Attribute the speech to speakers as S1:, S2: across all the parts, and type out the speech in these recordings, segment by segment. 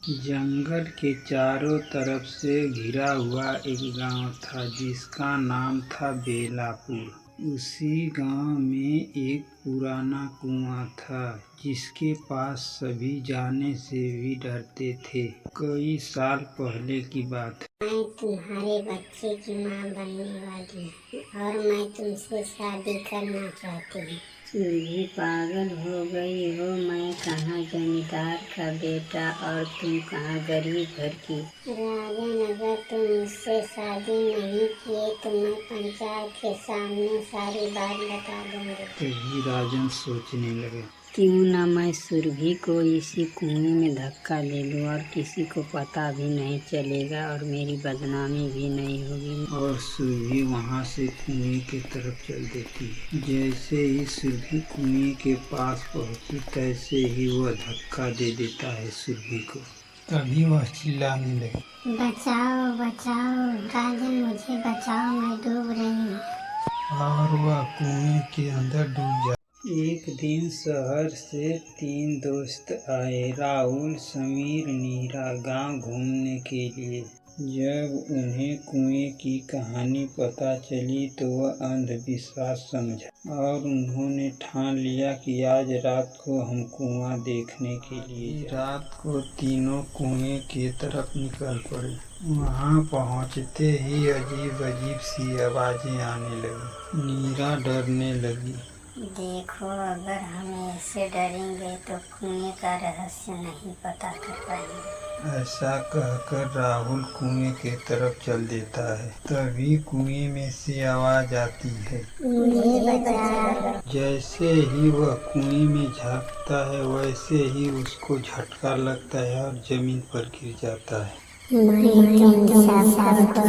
S1: जंगल के चारों तरफ से घिरा हुआ एक गांव था जिसका नाम था बेलापुर। उसी गांव में एक पुराना कुआं था जिसके पास सभी जाने से भी डरते थे। कई साल पहले की बात है।
S2: मैं तुम्हारे बच्चे की माँ बनने वाली हूँ और मैं तुमसे शादी करना चाहती हूँ।
S3: सुरभि पागल हो गई हो। मैं कहाँ जमींदार का बेटा और तुम कहाँ गरीब घर की।
S2: राजन, अगर तुम मुझसे शादी नहीं किए तो मैं पंचायत के सामने सारी बात बता दूंगी।
S1: तभी राजन सोचने लगे,
S3: क्यों न मैं सुरभि को इसी कुएं में धक्का दे लूं और किसी को पता भी नहीं चलेगा और मेरी बदनामी भी नहीं होगी।
S1: और सुरभि वहाँ से कुएं की तरफ चल देती है। जैसे ही सुरभि कुएं के पास पहुँची तैसे ही वह धक्का दे देता है सुरभि को। तभी वह चिल्लाने लगी,
S2: बचाओ बचाओ राजन, मुझे बचाओ, मैं डूब रही हूँ।
S1: और वह कुएं के अंदर डूब जाती। एक दिन शहर से 3 दोस्त आए, राहुल, समीर, नीरा, गांव घूमने के लिए। जब उन्हें कुएं की कहानी पता चली तो वह अंधविश्वास समझा और उन्होंने ठान लिया कि आज रात को हम कुआं देखने के लिए। रात को तीनों कुएं की तरफ निकल पड़े। वहां पहुंचते ही अजीब अजीब सी आवाजें आने लगी। नीरा डरने लगी।
S2: देखो, अगर हम ऐसे डरेंगे तो कुएं का रहस्य नहीं पता कर पाएंगे।
S1: ऐसा कहकर राहुल कुएं के तरफ चल देता है। तभी कुएं में से आवाज आती है,
S2: मुझे बचाओ।
S1: जैसे ही वह कुएं में झांकता है वैसे ही उसको झटका लगता है और जमीन पर गिर जाता है।
S2: मैं तुम सबको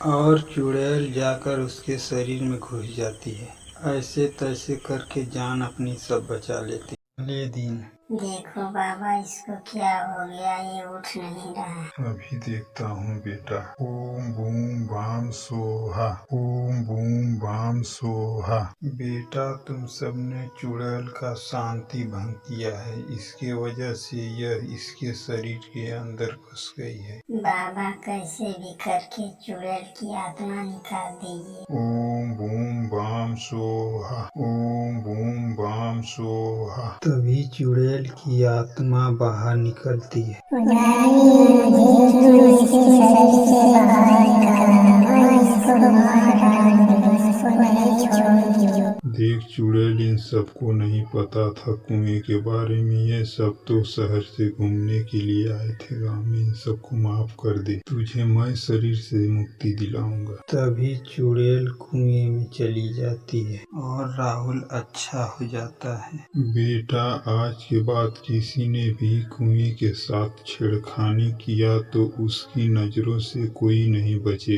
S1: और चुड़ैल जाकर उसके शरीर में घुस जाती है। ऐसे तैसे करके जान अपनी सब बचा लेती। अगले दिन,
S2: देखो बाबा, इसको क्या हो गया, ये उठ नहीं रहा।
S4: अभी देखता हूँ बेटा। ओम बूम बाम सोहा, ओम बूम बाम सोहा।
S1: बेटा, तुम सबने चुड़ैल का शांति भंग किया है, इसके वजह से यह इसके शरीर के अंदर घुस गई है।
S2: बाबा, कैसे भी करके चुड़ैल की आत्मा निकाल दीजिए।
S4: ओम बूम बाम सोहा, ओम बूम बाम सोहा।
S1: तभी चुड़ैल की आत्मा बाहर निकलती है।
S4: देख चुड़ैल, इन सबको नहीं पता था कुएं के बारे में। ये सब तो शहर से घूमने के लिए आए थे गाँव में। इन सबको माफ कर दे, तुझे मैं शरीर से मुक्ति दिलाऊंगा।
S1: तभी चुड़ैल कुएं में चली जाती है और राहुल अच्छा हो जाता है।
S4: बेटा, आज के बाद किसी ने भी कुएं के साथ छेड़खानी किया तो उसकी नजरों से कोई नहीं बचेगा।